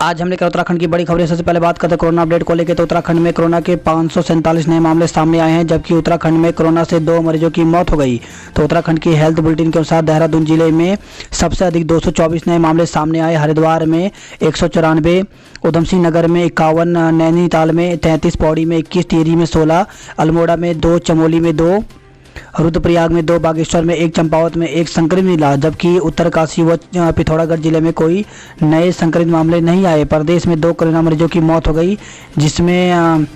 आज हम लेकर उत्तराखंड की बड़ी खबरें। सबसे पहले बात करते हैं कोरोना अपडेट को लेकर। तो उत्तराखंड में कोरोना के 547 नए मामले सामने आए हैं, जबकि उत्तराखंड में कोरोना से 2 मरीजों की मौत हो गई। तो उत्तराखंड की हेल्थ बुलेटिन के अनुसार देहरादून जिले में सबसे अधिक 224 नए मामले सामने आए। हरिद्वार में 194, उधमसिंह नगर में 51, नैनीताल में 33, पौड़ी में 21, टिहरी में 16, अल्मोड़ा में 2, चमोली में 2, रुद्रप्रयाग में 2, बागेश्वर में 1, चंपावत में 1 संक्रमित मिला। जबकि उत्तरकाशी व पिथौरागढ़ जिले में कोई नए संक्रमित मामले नहीं आए। प्रदेश में 2 कोरोना मरीजों की मौत हो गई, जिसमें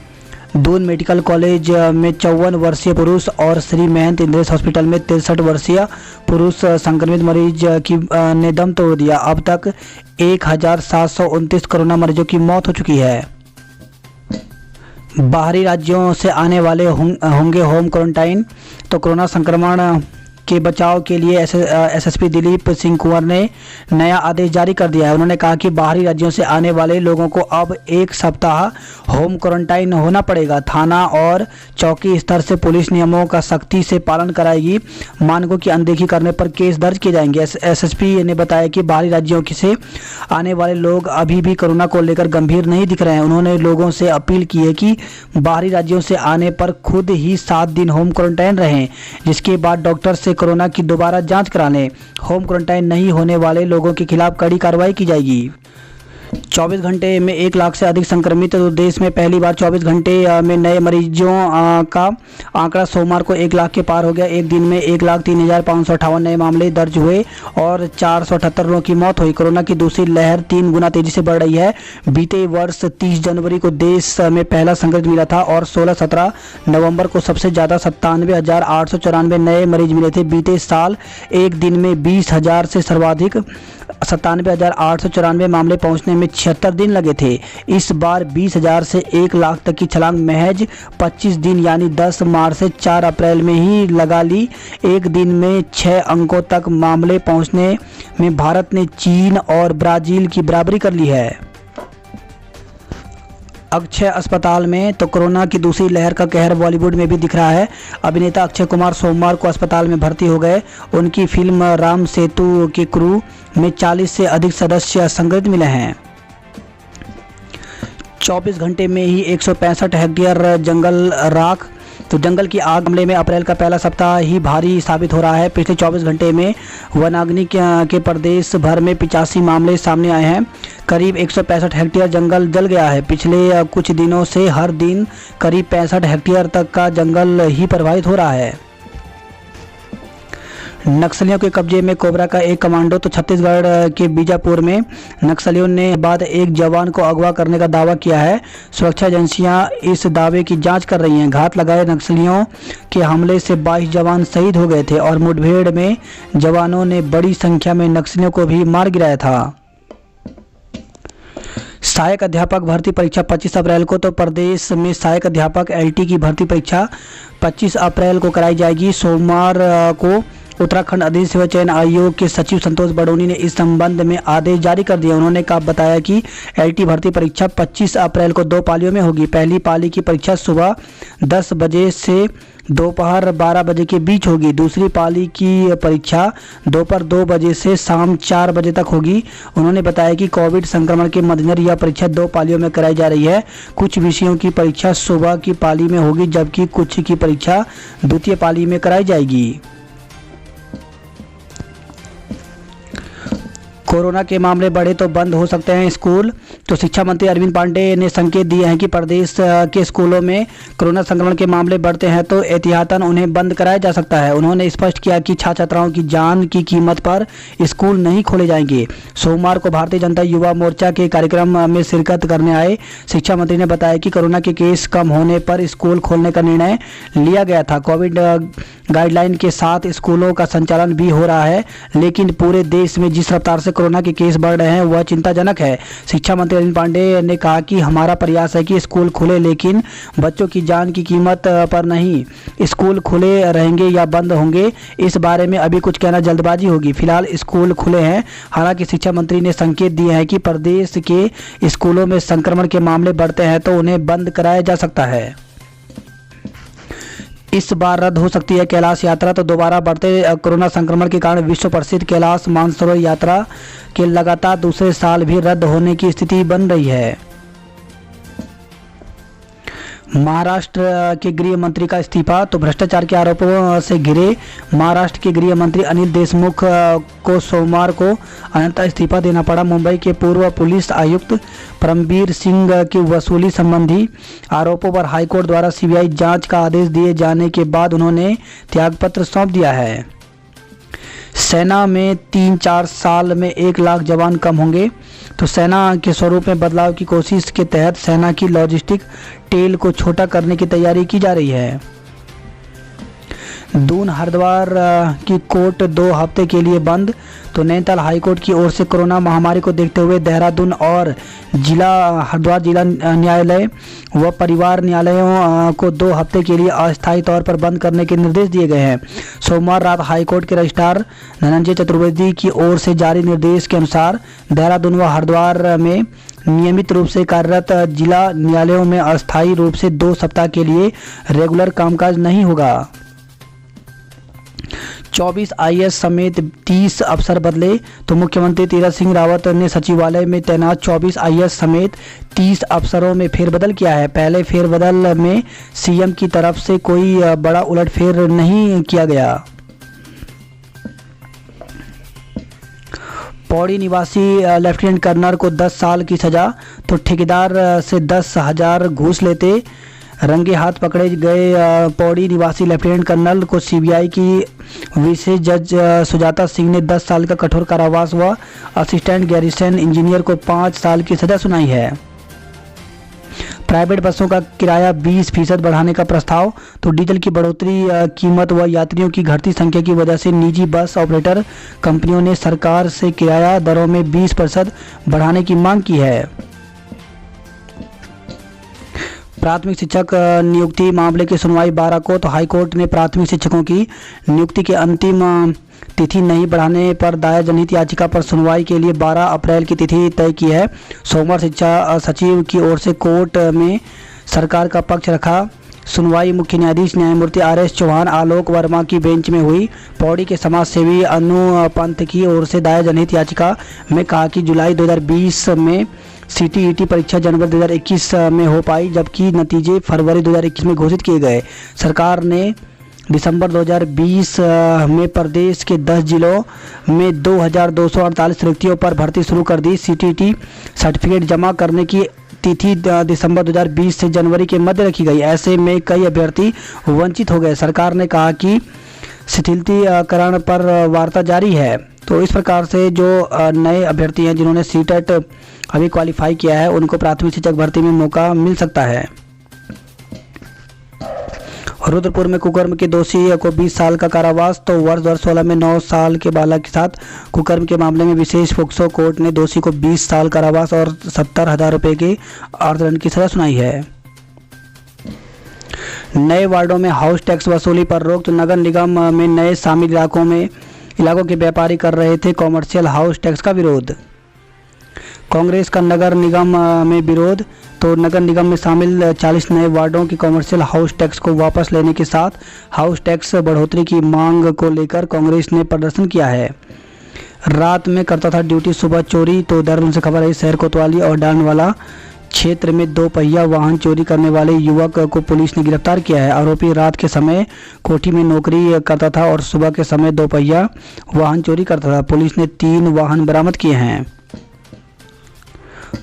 दून मेडिकल कॉलेज में 54 वर्षीय पुरुष और श्री महंत इंद्रेश हॉस्पिटल में 63 वर्षीय पुरुष संक्रमित मरीज ने दम तोड़ दिया। अब तक 1729 कोरोना मरीजों की मौत हो चुकी है। बाहरी राज्यों से आने वाले होंगे होम क्वारंटाइन। तो कोरोना संक्रमण के बचाव के लिए एसएसपी दिलीप सिंह कुंवर ने नया आदेश जारी कर दिया है। उन्होंने कहा कि बाहरी राज्यों से आने वाले लोगों को अब 1 सप्ताह होम क्वारंटाइन होना पड़ेगा। थाना और चौकी स्तर से पुलिस नियमों का सख्ती से पालन कराएगी। मानकों की अनदेखी करने पर केस दर्ज किए जाएंगे। एसएसपी ने बताया कि बाहरी राज्यों से आने वाले लोग अभी भी कोरोना को लेकर गंभीर नहीं दिख रहे हैं। उन्होंने लोगों से अपील की है कि बाहरी राज्यों से आने पर खुद ही 7 दिन होम क्वारंटाइन रहें, जिसके बाद डॉक्टर से कोरोना की दोबारा जांच करा लें। होम क्वारंटाइन नहीं होने वाले लोगों के खिलाफ कड़ी कार्रवाई की जाएगी। 24 घंटे में 1 लाख से अधिक संक्रमित। तो देश में पहली बार 24 घंटे में नए मरीजों का आंकड़ा सोमवार को 1 लाख के पार हो गया। एक दिन में 1,03,558 नए मामले दर्ज हुए और 478 लोगों की मौत हुई। कोरोना की दूसरी लहर 3 गुना तेजी से बढ़ रही है। बीते वर्ष 30 जनवरी को देश में पहला संक्रमित मिला था और 16-17 नवंबर को सबसे ज़्यादा 97,894 नए मरीज मिले थे। बीते साल एक दिन में 20,000 से सर्वाधिक 97,894 मामले पहुंचने में 76 दिन लगे थे। इस बार 20,000 से 1 लाख तक की छलांग महज 25 दिन यानी 10 मार्च से 4 अप्रैल में ही लगा ली। एक दिन में 6 अंकों तक मामले पहुंचने में भारत ने चीन और ब्राजील की बराबरी कर ली है। अक्षय अस्पताल में। तो कोरोना की दूसरी लहर का कहर बॉलीवुड में भी दिख रहा है। अभिनेता अक्षय कुमार सोमवार को अस्पताल में भर्ती हो गए। उनकी फिल्म राम सेतु के क्रू में 40 से अधिक सदस्य संक्रमित मिले हैं। 24 घंटे में ही 165 हेक्टेयर जंगल राख। तो जंगल की आग मामले में अप्रैल का पहला सप्ताह ही भारी साबित हो रहा है। पिछले 24 घंटे में वनाग्नि के प्रदेश भर में 85 मामले सामने आए हैं। करीब 165 हेक्टेयर जंगल जल गया है। पिछले कुछ दिनों से हर दिन करीब 65 हेक्टेयर तक का जंगल ही प्रभावित हो रहा है। नक्सलियों के कब्जे में कोबरा का एक कमांडो। तो छत्तीसगढ़ के बीजापुर में नक्सलियों ने बाद एक जवान को अगवा करने का दावा किया है। सुरक्षा एजेंसियां इस दावे की जांच कर रही हैं। घात लगाए नक्सलियों के हमले से 22 जवान शहीद हो गए थे और मुठभेड़ में जवानों ने बड़ी संख्या में नक्सलियों को भी मार गिराया था। सहायक अध्यापक भर्ती परीक्षा 25 अप्रैल को। तो प्रदेश में सहायक अध्यापक एलटी की भर्ती परीक्षा 25 अप्रैल को कराई जाएगी। सोमवार को उत्तराखंड अधिक सेवा चयन आयोग के सचिव संतोष बडोनी ने इस संबंध में आदेश जारी कर दिया। उन्होंने बताया कि एलटी भर्ती परीक्षा 25 अप्रैल को 2 पालियों में होगी। पहली पाली की परीक्षा सुबह 10 बजे से दोपहर 12 बजे के बीच होगी। दूसरी पाली की परीक्षा दोपहर 2 बजे से शाम 4 बजे तक होगी। उन्होंने बताया कि कोविड संक्रमण के मद्देनजर यह परीक्षा 2 पालियों में कराई जा रही है। कुछ विषयों की परीक्षा सुबह की पाली में होगी, जबकि कुछ की परीक्षा द्वितीय पाली में कराई जाएगी। कोरोना के मामले बढ़े तो बंद हो सकते हैं स्कूल। तो शिक्षा मंत्री अरविंद पांडेय ने संकेत दिए हैं कि प्रदेश के स्कूलों में कोरोना संक्रमण के मामले बढ़ते हैं तो एहतियातन उन्हें बंद कराया जा सकता है। उन्होंने स्पष्ट किया कि छात्र छात्राओं की जान की कीमत पर स्कूल नहीं खोले जाएंगे। सोमवार को भारतीय जनता युवा मोर्चा के कार्यक्रम में शिरकत करने आए शिक्षा मंत्री ने बताया कि कोरोना के केस कम होने पर स्कूल खोलने का निर्णय लिया गया था। कोविड गाइडलाइन के साथ स्कूलों का संचालन भी हो रहा है, लेकिन पूरे देश में जिस रफ्तार से कोरोना के केस बढ़ रहे हैं वह चिंताजनक है। शिक्षा मंत्री अरविंद पांडेय ने कहा कि हमारा प्रयास है कि स्कूल खुले, लेकिन बच्चों की जान की कीमत पर नहीं। स्कूल खुले रहेंगे या बंद होंगे, इस बारे में अभी कुछ कहना जल्दबाजी होगी। फिलहाल स्कूल खुले हैं। हालांकि शिक्षा मंत्री ने संकेत दिए हैं कि प्रदेश के स्कूलों में संक्रमण के मामले बढ़ते हैं तो उन्हें बंद कराया जा सकता है। इस बार रद्द हो सकती है कैलाश यात्रा। तो दोबारा बढ़ते कोरोना संक्रमण के कारण विश्व प्रसिद्ध कैलाश मानसरोवर यात्रा के लगातार दूसरे साल भी रद्द होने की स्थिति बन रही है। महाराष्ट्र के गृह मंत्री का इस्तीफा। तो भ्रष्टाचार के आरोपों से घिरे महाराष्ट्र के गृह मंत्री अनिल देशमुख को सोमवार को अनंतः इस्तीफा देना पड़ा। मुंबई के पूर्व पुलिस आयुक्त परमबीर सिंह की वसूली संबंधी आरोपों पर हाईकोर्ट द्वारा सीबीआई जांच का आदेश दिए जाने के बाद उन्होंने त्यागपत्र सौंप दिया है। सेना में 3-4 साल में 1 लाख जवान कम होंगे। तो सेना के स्वरूप में बदलाव की कोशिश के तहत सेना की लॉजिस्टिक टेल को छोटा करने की तैयारी की जा रही है। दून हरिद्वार की कोर्ट 2 हफ्ते के लिए बंद। तो नैनीताल हाईकोर्ट की ओर से कोरोना महामारी को देखते हुए देहरादून और हरिद्वार जिला न्यायालय व परिवार न्यायालयों को 2 हफ्ते के लिए अस्थायी तौर पर बंद करने के निर्देश दिए गए हैं। सोमवार रात हाईकोर्ट के रजिस्ट्रार धनंजय चतुर्वेदी की ओर से जारी निर्देश के अनुसार देहरादून व हरिद्वार में नियमित रूप से कार्यरत जिला न्यायालयों में अस्थायी रूप से 2 सप्ताह के लिए रेगुलर कामकाज नहीं होगा। 24 आईएएस समेत 30 अफसर बदले। तो मुख्यमंत्री तीरथ सिंह रावत ने सचिवालय में तैनात 24 आईएएस समेत 30 अफसरों में फेरबदल किया है। पहले फेरबदल में सीएम की तरफ से कोई बड़ा उलटफेर नहीं किया गया। पौड़ी निवासी लेफ्टिनेंट कर्नल को 10 साल की सजा। तो ठेकेदार से 10,000 घूस लेते रंगे हाथ पकड़े गए पौड़ी निवासी लेफ्टिनेंट कर्नल को सीबीआई की विशेष जज सुजाता सिंह ने 10 साल का कठोर कारावास व असिस्टेंट गैरिसन इंजीनियर को 5 साल की सजा सुनाई है। प्राइवेट बसों का किराया 20% बढ़ाने का प्रस्ताव। तो डीजल की बढ़ोतरी कीमत व यात्रियों की घटती संख्या की वजह से निजी बस ऑपरेटर कंपनियों ने सरकार से किराया दरों में 20% बढ़ाने की मांग की है। प्राथमिक शिक्षक नियुक्ति मामले की सुनवाई 12 को। तो हाईकोर्ट ने प्राथमिक शिक्षकों की नियुक्ति के अंतिम तिथि नहीं बढ़ाने पर दायर जनहित याचिका पर सुनवाई के लिए 12 अप्रैल की तिथि तय की है। सोमवार शिक्षा सचिव की ओर से कोर्ट में सरकार का पक्ष रखा। सुनवाई मुख्य न्यायाधीश न्यायमूर्ति RS चौहान आलोक वर्मा की बेंच में हुई। पौड़ी के समाज सेवी अनु पंत की ओर से दायर जनहित याचिका में कहा कि जुलाई 2020 में CTET परीक्षा जनवरी 2021 में हो पाई, जबकि नतीजे फरवरी 2021 में घोषित किए गए। सरकार ने दिसंबर 2020 में प्रदेश के 10 जिलों में 2248 रिक्तियों पर भर्ती शुरू कर दी। CTET सर्टिफिकेट जमा करने की तिथि दिसंबर 2020 से जनवरी के मध्य रखी गई। ऐसे में कई अभ्यर्थी वंचित हो गए। सरकार ने कहा कि शिथिलतीकरण पर वार्ता जारी है। तो इस प्रकार से जो नए अभ्यर्थी हैं जिन्होंने CTET अभी क्वालिफाई किया है उनको प्राथमिक शिक्षक भर्ती में मौका मिल सकता है। रुद्रपुर में कुकर्म के दोषी को 20 साल का कारावास। तो वर्ष 2016 में 9 साल के बालक के साथ कुकर्म के मामले में विशेष पोक्सो कोर्ट ने दोषी को 20 साल कारावास और 70,000 रुपये के अर्थदंड की सजा सुनाई है। नए वार्डों में हाउस टैक्स वसूली पर रोक। तो नगर निगम में नए शामिल इलाकों के व्यापारी कर रहे थे कॉमर्शियल हाउस टैक्स का विरोध। कांग्रेस का नगर निगम में विरोध। तो नगर निगम में शामिल 40 नए वार्डों की कॉमर्शियल हाउस टैक्स को वापस लेने के साथ हाउस टैक्स बढ़ोतरी की मांग को लेकर कांग्रेस ने प्रदर्शन किया है। रात में करता था ड्यूटी, सुबह चोरी। तो देहरादून से खबर है, शहर कोतवाली और डांगवाला क्षेत्र में 2 पहिया वाहन चोरी करने वाले युवक को पुलिस ने गिरफ्तार किया है। आरोपी रात के समय कोठी में नौकरी करता था और सुबह के समय 2 पहिया वाहन चोरी करता था। पुलिस ने 3 वाहन बरामद किए हैं।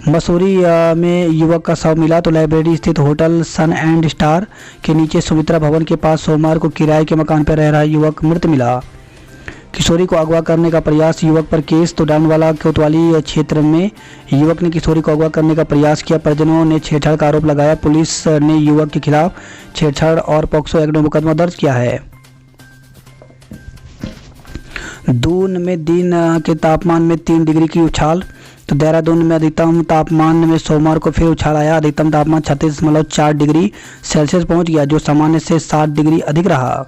मसूरी में युवक का शव मिला। तो लाइब्रेरी स्थित होटल सन एंड स्टार के नीचे सुमित्रा भवन के पास सोमवार को किराए के मकान पर रह रहा युवक मृत मिला। किशोरी को अगवा करने का प्रयास, युवक पर केस। तो डांगवाला कोतवाली क्षेत्र में युवक ने किशोरी को अगवा करने का प्रयास किया। परिजनों ने छेड़छाड़ का आरोप लगाया। पुलिस ने युवक के खिलाफ छेड़छाड़ और पॉक्सो एक्ट में मुकदमा दर्ज किया है। दून में दिन के तापमान में 3 डिग्री की उछाल। तो देहरादून में अधिकतम तापमान में सोमवार को फिर उछाल आया। अधिकतम तापमान 36.4 डिग्री सेल्सियस पहुंच गया, जो सामान्य से 7 डिग्री अधिक रहा।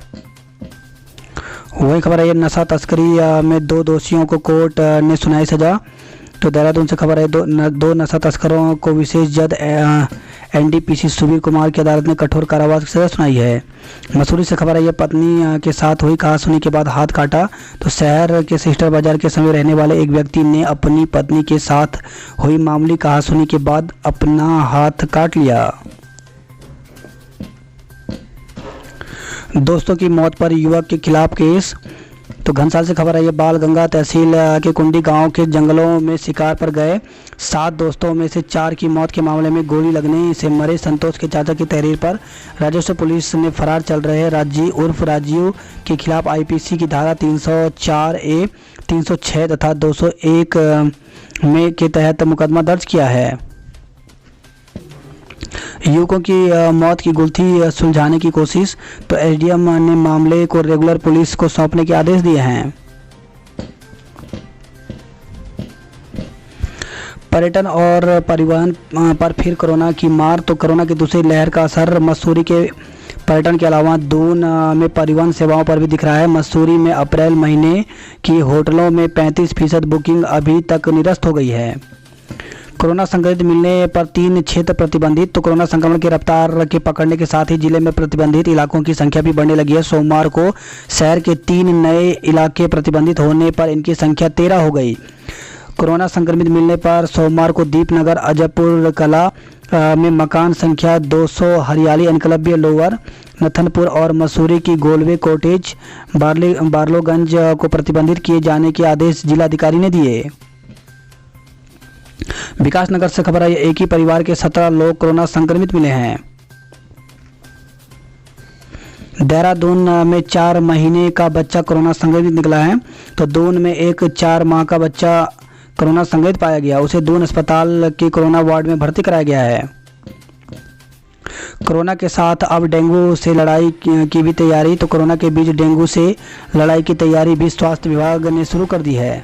वही खबर है, नशा तस्करी में 2 दोषियों को कोर्ट ने सुनाई सजा। तो देहरादून से खबर है, दो नशा तस्करों को विशेष जज एनडीपीसी सुबीर कुमार की अदालत ने कठोर कारावास की सजा सुनाई है। मसूरी से खबर आई है, पत्नी के साथ हुई कहासुनी के बाद हाथ काटा। तो शहर के सिस्टर बाजार के समीप रहने वाले एक व्यक्ति ने अपनी पत्नी के साथ हुई मामूली कहासुनी के बाद अपना हाथ काट लिया। दोस्तों की मौत पर युवक के खिलाफ केस। तो घनसाल से खबर आई है, बाल गंगा तहसील के कुंडी गांव के जंगलों में शिकार पर गए 7 दोस्तों में से 4 की मौत के मामले में गोली लगने से मरे संतोष के चाचा की तहरीर पर राजस्व पुलिस ने फरार चल रहे राजीव के खिलाफ आईपीसी की धारा 304A, 306 तथा 201 में के तहत मुकदमा दर्ज किया है। युवकों की मौत की गुत्थी सुलझाने की कोशिश। तो एसडीएम ने मामले को रेगुलर पुलिस को सौंपने के आदेश दिए हैं। पर्यटन और परिवहन पर फिर कोरोना की मार। तो कोरोना की दूसरी लहर का असर मसूरी के पर्यटन के अलावा दून में परिवहन सेवाओं पर भी दिख रहा है। मसूरी में अप्रैल महीने की होटलों में 35% बुकिंग अभी तक निरस्त हो गई है। कोरोना संक्रमित मिलने पर 3 क्षेत्र प्रतिबंधित। तो कोरोना संक्रमण की रफ्तार के पकड़ने के साथ ही जिले में प्रतिबंधित इलाकों की संख्या भी बढ़ने लगी है। सोमवार को शहर के 3 नए इलाके प्रतिबंधित होने पर इनकी संख्या 13 हो गई। कोरोना संक्रमित मिलने पर सोमवार को दीपनगर, अजयपुर कला में मकान संख्या 200, हरियाली एनक्लब्य लोअर, नथनपुर और मसूरी की गोलवे कॉटेज, बार्लोगंज को प्रतिबंधित किए जाने के आदेश जिलाधिकारी ने दिए। विकासनगर से खबर आई, एक ही परिवार के 17 लोग कोरोना संक्रमित मिले हैं। देहरादून में 4 महीने का बच्चा कोरोना संक्रमित निकला है। तो दून में एक 4 माह का बच्चा कोरोना संक्रमित पाया गया। उसे दून अस्पताल के कोरोना वार्ड में भर्ती कराया गया है। कोरोना के साथ अब डेंगू से लड़ाई की भी तैयारी। तो कोरोना के बीच डेंगू से लड़ाई की तैयारी भी स्वास्थ्य विभाग ने शुरू कर दी है।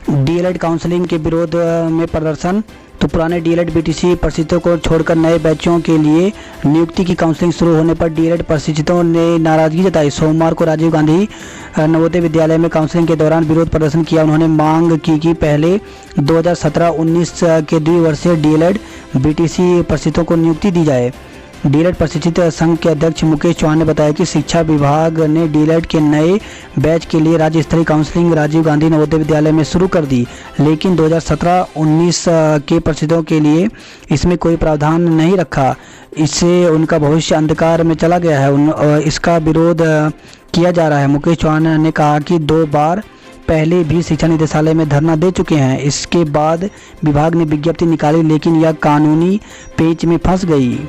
डीएलएड काउंसलिंग के विरोध में प्रदर्शन। तो पुराने डीएलएड बीटीसी प्रशिक्षितों को छोड़कर नए बैचों के लिए नियुक्ति की काउंसलिंग शुरू होने पर डीएलएड प्रशिक्षितों ने नाराजगी जताई। सोमवार को राजीव गांधी नवोदय विद्यालय में काउंसलिंग के दौरान विरोध प्रदर्शन किया। उन्होंने मांग की कि पहले 2017-19 के द्विवर्षीय डीएलएड बीटीसी प्रशिक्षितों को नियुक्ति दी जाए। डीएलएड प्रशिक्षित संघ के अध्यक्ष मुकेश चौहान ने बताया कि शिक्षा विभाग ने डीएलएड के नए बैच के लिए राज्य स्तरीय काउंसलिंग राजीव गांधी नवोदय विद्यालय में शुरू कर दी, लेकिन 2017-19 के प्रशिक्षितों के लिए इसमें कोई प्रावधान नहीं रखा। इससे उनका भविष्य अंधकार में चला गया है। इसका विरोध किया जा रहा है। मुकेश चौहान ने कहा कि 2 बार पहले भी शिक्षा निदेशालय में धरना दे चुके हैं। इसके बाद विभाग ने विज्ञप्ति निकाली, लेकिन यह कानूनी पेच में फंस गई।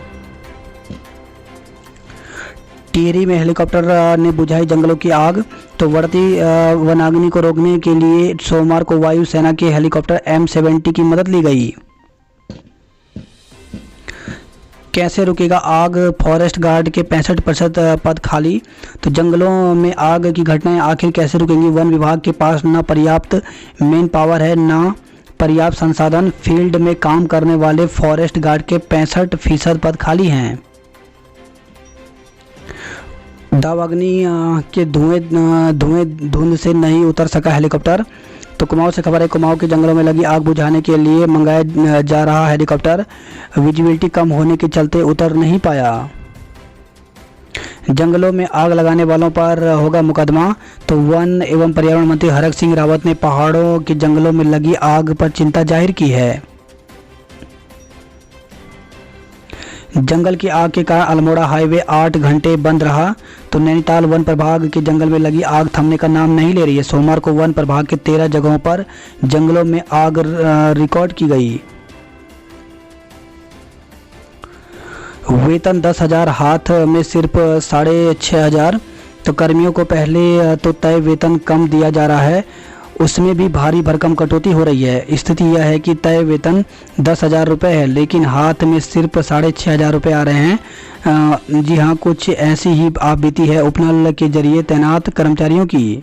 टिहरी में हेलीकॉप्टर ने बुझाई जंगलों की आग। तो बढ़ती वनाग्नि को रोकने के लिए सोमवार को वायुसेना के हेलीकॉप्टर M70 की मदद ली गई। कैसे रुकेगा आग, फॉरेस्ट गार्ड के 65% पद खाली। तो जंगलों में आग की घटनाएं आखिर कैसे रुकेंगी। वन विभाग के पास न पर्याप्त मैन पावर है, न पर्याप्त संसाधन। फील्ड में काम करने वाले फॉरेस्ट गार्ड के 65% पद खाली हैं। दावाग्नि के धुंध से नहीं उतर सका हेलीकॉप्टर। तो कुमाऊं से खबर है, कुमाऊं के जंगलों में लगी आग बुझाने के लिए मंगाया जा रहा हेलीकॉप्टर विजिबिलिटी कम होने के चलते उतर नहीं पाया। जंगलों में आग लगाने वालों पर होगा मुकदमा। तो वन एवं पर्यावरण मंत्री हरक सिंह रावत ने पहाड़ों के जंगलों में लगी आग पर चिंता जाहिर की है। जंगल की आग के कारण अल्मोड़ा हाईवे 8 घंटे बंद रहा। तो नैनीताल वन प्रभाग के जंगल में लगी आग थमने का नाम नहीं ले रही है। सोमवार को वन प्रभाग के 13 जगहों पर जंगलों में आग रिकॉर्ड की गई। वेतन 10,000, हाथ में सिर्फ 6,500। तो कर्मियों को पहले तो तय वेतन कम दिया जा रहा है, उसमें भी भारी भरकम कटौती हो रही है। स्थिति यह है कि तय वेतन 10,000 रुपये है, लेकिन हाथ में सिर्फ 6,500 रुपये आ रहे हैं। जी हाँ, कुछ ऐसी ही आप बीती है उपनल के जरिए तैनात कर्मचारियों की।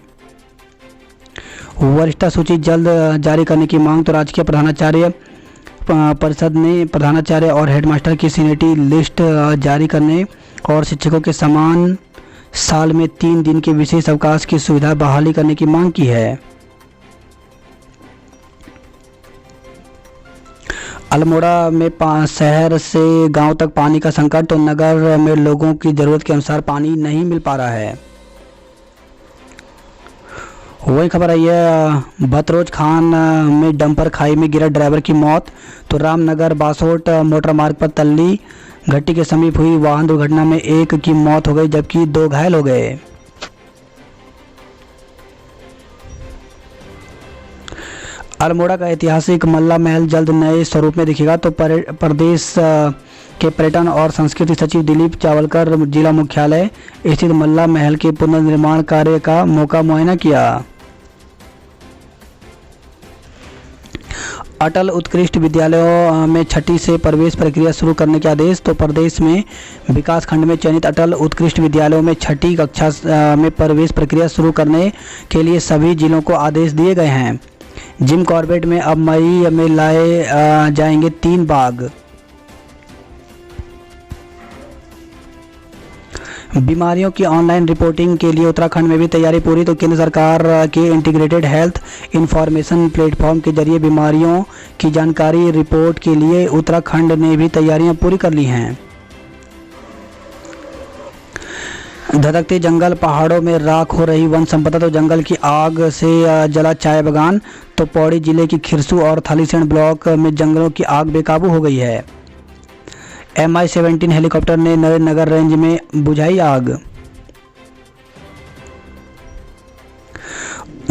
वरिष्ठता सूची जल्द जारी करने की मांग। तो राजकीय प्रधानाचार्य परिषद ने प्रधानाचार्य और हेडमास्टर की सीनियरिटी लिस्ट जारी करने और शिक्षकों के समान साल में 3 दिन के विशेष अवकाश की सुविधा बहाली करने की मांग की है। अल्मोड़ा में शहर से गांव तक पानी का संकट, तो नगर में लोगों की ज़रूरत के अनुसार पानी नहीं मिल पा रहा है। वही खबर आई है भतरोज खान में डंपर खाई में गिरा ड्राइवर की मौत। तो रामनगर बासोट मोटर मार्ग पर तल्ली घाटी के समीप हुई वाहन दुर्घटना में एक की मौत हो गई जबकि 2 घायल हो गए। अल्मोड़ा का ऐतिहासिक मल्ला महल जल्द नए स्वरूप में दिखेगा। तो प्रदेश के पर्यटन और संस्कृति सचिव दिलीप जावलकर जिला मुख्यालय स्थित मल्ला महल के पुनर्निर्माण कार्य का मौका मुआयना किया। अटल उत्कृष्ट विद्यालयों में 6ठी से प्रवेश प्रक्रिया शुरू करने के आदेश। तो प्रदेश में विकास खंड में चयनित अटल उत्कृष्ट विद्यालयों में 6ठी कक्षा में प्रवेश प्रक्रिया शुरू करने के लिए सभी जिलों को आदेश दिए गए हैं। जिम कॉर्बेट में अब मई में लाए जाएंगे 3 बाघ। बीमारियों की ऑनलाइन रिपोर्टिंग के लिए उत्तराखंड में भी तैयारी पूरी। तो केंद्र सरकार के इंटीग्रेटेड हेल्थ इंफॉर्मेशन प्लेटफॉर्म के जरिए बीमारियों की जानकारी रिपोर्ट के लिए उत्तराखंड ने भी तैयारियां पूरी कर ली हैं। धधकते जंगल, पहाड़ों में राख हो रही वन संपदा। तो जंगल की आग से जला चाय बागान। तो पौड़ी जिले की खिरसू और थालीसैंण ब्लॉक में जंगलों की आग बेकाबू हो गई है। MI-17 हेलीकॉप्टर ने नगर रेंज में बुझाई आग।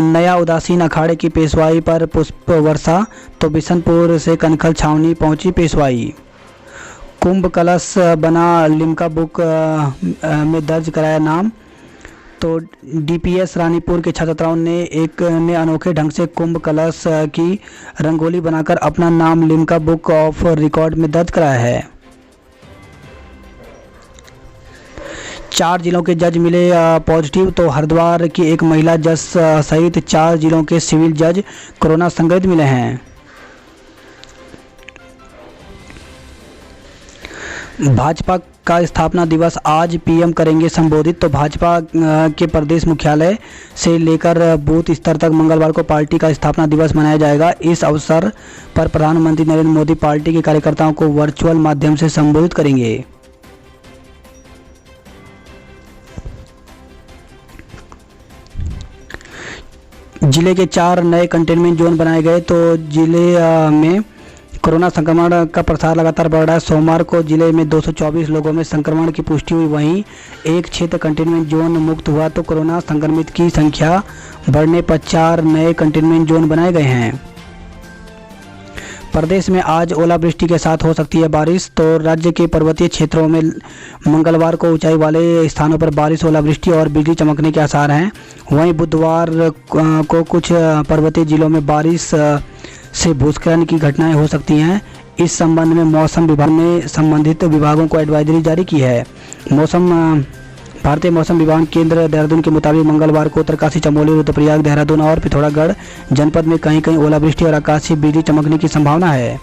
नया उदासीन अखाड़े की पेशवाई पर पुष्प वर्षा। तो बिशनपुर से कनखल छावनी पहुंची पेशवाई। कुंभ कलश बना, लिम्का बुक में दर्ज कराया नाम। तो DPS रानीपुर के छात्राओं ने अनोखे ढंग से कुंभ कलश की रंगोली बनाकर अपना नाम लिम्का बुक ऑफ रिकॉर्ड में दर्ज कराया है। 4 जिलों के जज मिले पॉजिटिव। तो हरिद्वार की एक महिला जज सहित 4 जिलों के सिविल जज कोरोना संक्रमित मिले हैं। भाजपा का स्थापना दिवस आज PM करेंगे संबोधित। तो भाजपा के प्रदेश मुख्यालय से लेकर बूथ स्तर तक मंगलवार को पार्टी का स्थापना दिवस मनाया जाएगा। इस अवसर पर प्रधानमंत्री नरेंद्र मोदी पार्टी के कार्यकर्ताओं को वर्चुअल माध्यम से संबोधित करेंगे। जिले के 4 नए कंटेनमेंट जोन बनाए गए। तो जिले में कोरोना संक्रमण का प्रसार लगातार बढ़ रहा है। सोमवार को जिले में 224 लोगों में संक्रमण की पुष्टि हुई। वहीं एक क्षेत्र कंटेनमेंट जोन मुक्त हुआ। तो कोरोना संक्रमित की संख्या बढ़ने पर 4 नए कंटेनमेंट जोन बनाए गए हैं। प्रदेश में आज ओलावृष्टि के साथ हो सकती है बारिश। तो राज्य के पर्वतीय क्षेत्रों में मंगलवार को ऊंचाई वाले स्थानों पर बारिश, ओलावृष्टि और बिजली चमकने के आसार हैं। वहीं बुधवार को कुछ पर्वतीय जिलों में बारिश से भूस्खलन की घटनाएं हो सकती हैं। इस संबंध में मौसम विभाग ने संबंधित विभागों को एडवाइजरी जारी की है। भारतीय मौसम विभाग केंद्र देहरादून के मुताबिक मंगलवार को उत्तरकाशी, चमोली, रुद्रप्रयाग, देहरादून और पिथौरागढ़ जनपद में कहीं कहीं ओलावृष्टि और आकाशीय बिजली चमकने की संभावना है।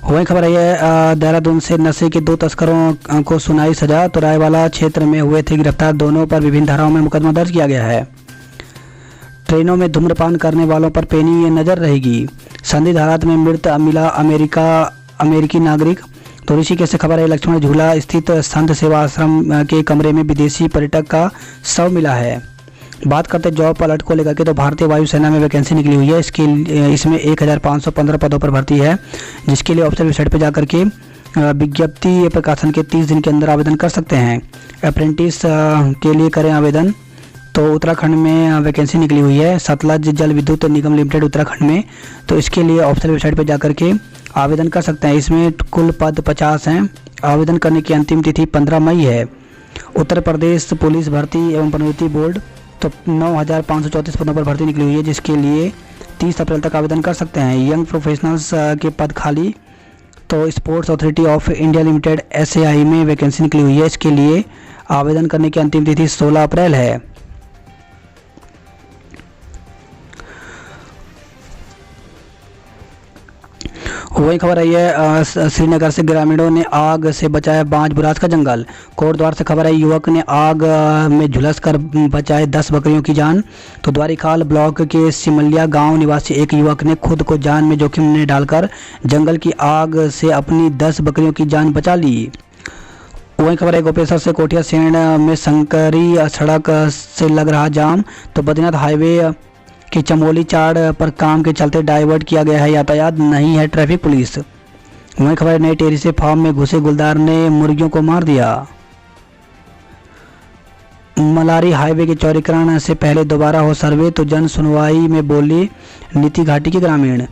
वही खबर आई है देहरादून से नशे के 2 तस्करों को सुनाई सजा। तो रायवाला क्षेत्र में हुए थे गिरफ्तार। दोनों पर विभिन्न धाराओं में मुकदमा दर्ज किया गया है। ट्रेनों में धूम्रपान करने वालों पर पैनी नजर रहेगी। संदिग्ध हालात में मृत मिला अमेरिकी नागरिक। तो ऋषिकेश से खबर है लक्ष्मण झूला स्थित संत सेवा आश्रम के कमरे में विदेशी पर्यटक का शव मिला है। बात करते जॉब अलर्ट को लेकर के। तो भारतीय वायुसेना में वैकेंसी निकली हुई है। इसमें 1515 पदों पर भर्ती है, जिसके लिए ऑफिशियल वेबसाइट पर जाकर के विज्ञप्ति प्रकाशन के 30 दिन के अंदर आवेदन कर सकते हैं। अप्रेंटिस के लिए करें आवेदन। तो उत्तराखंड में वैकेंसी निकली हुई है सतलज जल विद्युत निगम लिमिटेड उत्तराखंड में। तो इसके लिए ऑफिशियल वेबसाइट पर जाकर के आवेदन कर सकते हैं। इसमें कुल पद 50 हैं। आवेदन करने की अंतिम तिथि 15 मई है। उत्तर प्रदेश पुलिस भर्ती एवं प्रोन्नति बोर्ड तो 9534 पदों पर भर्ती निकली हुई है, जिसके लिए 30 अप्रैल तक आवेदन कर सकते हैं। यंग प्रोफेशनल्स के पद खाली। तो sports authority of India limited SAI में वैकेंसी निकली हुई है। इसके लिए आवेदन करने की अंतिम तिथि 16 अप्रैल है। वही खबर आई है श्रीनगर से ग्रामीणों ने आग से बचाया बांज बुराज का जंगल। कोटद्वार से खबर आई युवक ने आग में झुलस कर बचाए 10 बकरियों की जान। तो द्वारिखाल ब्लॉक के सिमलिया गांव निवासी एक युवक ने खुद को जान में जोखिम में डालकर जंगल की आग से अपनी 10 बकरियों की जान बचा ली। वहीं खबर है गोपेश्वर से कोठिया सेण में संकरी सड़क से लग रहा जाम। तो बद्रीनाथ हाईवे कि चमोली चाड़ पर काम के चलते डाइवर्ट किया गया है यातायात, नहीं है ट्रैफिक पुलिस। वहीं खबर नई टेरी से फार्म में घुसे गुलदार ने मुर्गियों को मार दिया। मलारी हाईवे के चौड़ीकरण से पहले दोबारा हो सर्वे, तो जन सुनवाई में बोले नीति घाटी के ग्रामीण।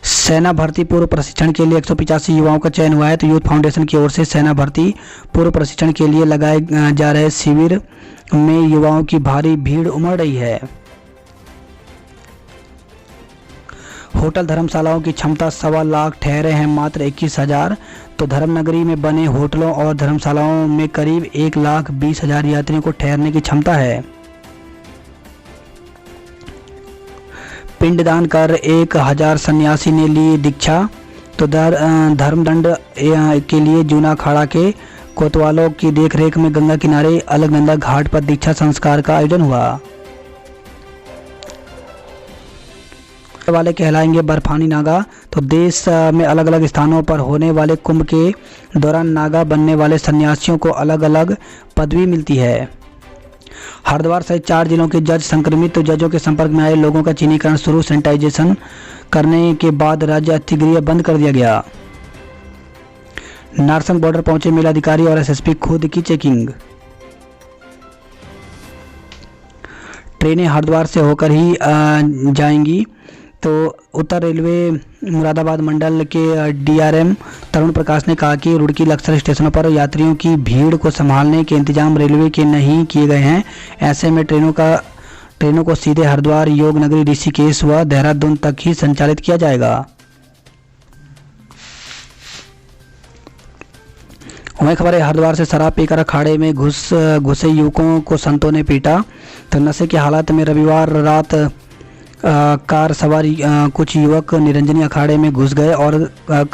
सेना भर्ती पूर्व प्रशिक्षण के लिए 185 युवाओं का चयन हुआ है। तो यूथ फाउंडेशन की ओर से सेना भर्ती पूर्व प्रशिक्षण के लिए लगाए जा रहे शिविर में युवाओं की भारी भीड़ उमड़ रही है। होटल धर्मशालाओं की क्षमता 1.25 लाख, ठहरे हैं मात्र 21,000। तो धर्मनगरी में बने होटलों और धर्मशालाओं में करीब 1,20,000 यात्रियों को ठहरने की क्षमता है। पिंडदान कर 1,000 सन्यासी ने ली दीक्षा। तो धर्मदंड के लिए जूना अखाड़ा के कोतवालों की देखरेख में गंगा किनारे अलकनंदा घाट पर दीक्षा संस्कार का आयोजन हुआ। वाले कहलाएंगे बर्फानी नागा। तो देश में अलग अलग स्थानों पर होने वाले कुंभ के दौरान नागा बनने वाले सन्यासियों को अलग अलग पदवी मिलती है। हरिद्वार सहित 4 जिलों के जज संक्रमित। तो जजों के संपर्क में आए लोगों का चिन्हीकरण शुरू, सैनिटाइजेशन करने के बाद राज्य अतिगृह बंद कर दिया गया। नारसंग बॉर्डर पहुंचे मेलाधिकारी और एसएसपी खुद की चेकिंग। ट्रेनें हरिद्वार से होकर ही जाएंगी। तो उत्तर रेलवे मुरादाबाद मंडल के डीआरएम तरुण प्रकाश ने कहा कि रुड़की लक्सर स्टेशनों पर यात्रियों की भीड़ को संभालने के इंतजाम रेलवे के नहीं किए गए हैं। ऐसे में ट्रेनों को सीधे हरिद्वार, योगनगरी, ऋषिकेश व देहरादून तक ही संचालित किया जाएगा। वहीं खबर है हरिद्वार से शराब पीकर अखाड़े में घुसे युवकों को संतों ने पीटा। तो नशे की हालत में रविवार रात कार सवार कुछ युवक निरंजनी अखाड़े में घुस गए और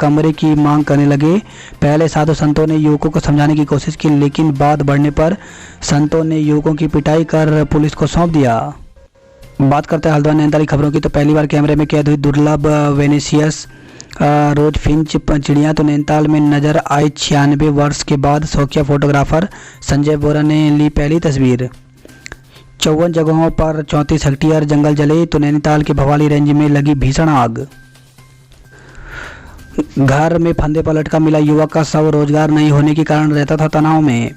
कमरे की मांग करने लगे। पहले साधु संतों ने युवकों को समझाने की कोशिश की, लेकिन बात बढ़ने पर संतों ने युवकों की पिटाई कर पुलिस को सौंप दिया। बात करते हैं हल्द्वानी नैनीताल खबरों की। तो पहली बार कैमरे में कैद हुई दुर्लभ वेनेसियस रोज फिंच चिड़िया। तो नैनीताल में नजर आई 96 वर्ष के बाद शौकिया फोटोग्राफर संजय बोरा ने ली पहली तस्वीर। 54 जगहों पर 34 हेक्टेयर जंगल जले। तो नैनीताल के भवाली रेंज में लगी भीषण आग। घर में फंदे पर लटका मिला युवक का शव, रोजगार नहीं होने के कारण रहता था तनाव में।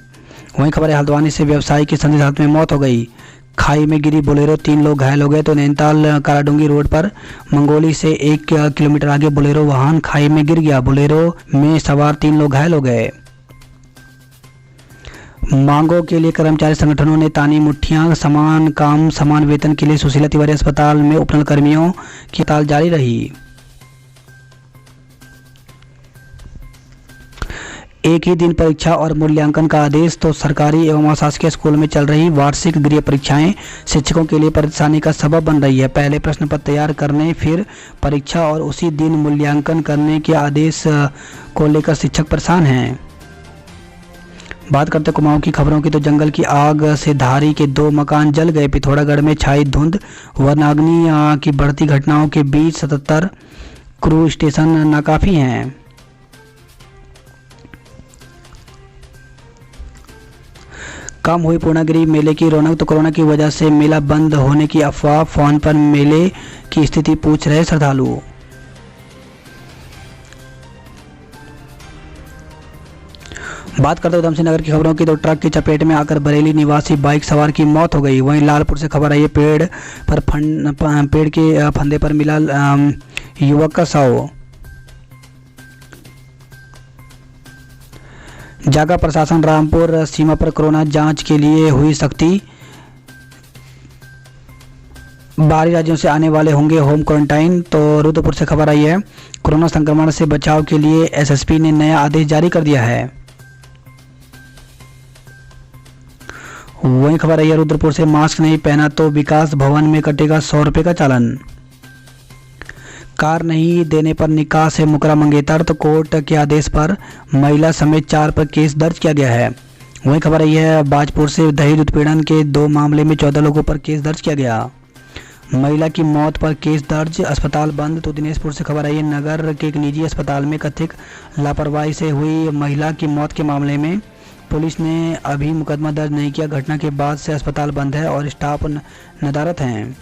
वहीं खबर है हल्द्वानी से व्यवसायी की संदिग्ध हालत में मौत हो गई। खाई में गिरी बोलेरो, 3 लोग घायल हो गए। तो नैनीताल कालाडूंगी रोड पर मंगोली से 1 किलोमीटर आगे बोलेरो वाहन खाई में गिर गया। बोलेरो में सवार 3 लोग घायल हो गए। मांगों के लिए कर्मचारी संगठनों ने तानी मुठ्ठियां, समान काम समान वेतन के लिए सुशीला तिवारी अस्पताल में उपनल कर्मियों की हड़ताल जारी रही। एक ही दिन परीक्षा और मूल्यांकन का आदेश। तो सरकारी एवं अशासकीय स्कूल में चल रही वार्षिक गृह परीक्षाएं शिक्षकों के लिए परेशानी का सबब बन रही है। पहले प्रश्न पत्र तैयार करने, फिर परीक्षा और उसी दिन मूल्यांकन करने के आदेश को लेकर शिक्षक परेशान हैं। बात करते कुमाऊं की खबरों की। तो जंगल की आग से धारी के 2 मकान जल गए। पिथौरागढ़ में छाई धुंध, वनाग्नि की बढ़ती घटनाओं के बीच 77 क्रू स्टेशन नाकाफी हैं। कम हुई पूर्णागिरि मेले की रौनक। तो कोरोना की वजह से मेला बंद होने की अफवाह, फोन पर मेले की स्थिति पूछ रहे श्रद्धालु। बात करते उधम सिंह नगर की खबरों की। तो ट्रक की चपेट में आकर बरेली निवासी बाइक सवार की मौत हो गई। वहीं लालपुर से खबर आई है पेड़ के फंदे पर मिला युवक का शव। जागा प्रशासन रामपुर सीमा पर कोरोना जांच के लिए हुई सख्ती। बाहरी राज्यों से आने वाले होंगे होम क्वारंटाइन। तो रुद्रपुर से खबर आई है कोरोना संक्रमण से बचाव के लिए एसएसपी ने नया आदेश जारी कर दिया है। वहीं खबर आई है रुद्रपुर से मास्क नहीं पहना तो विकास भवन में कटेगा 100 रुपये का चालान। कार नहीं देने पर निकाह से मुकर्रम मंगेतर, तो कोर्ट के आदेश पर महिला समेत 4 पर केस दर्ज किया गया है। वही खबर आई है बाजपुर से, दहेज उत्पीड़न के 2 मामले में 14 लोगों पर केस दर्ज किया गया। महिला की मौत पर केस दर्ज, अस्पताल बंद। तो दिनेशपुर से खबर आई है, नगर के एक निजी अस्पताल में कथित लापरवाही से हुई महिला की मौत के मामले में पुलिस ने अभी मुकदमा दर्ज नहीं किया। घटना के बाद से अस्पताल बंद है और स्टाफ नदारत हैं।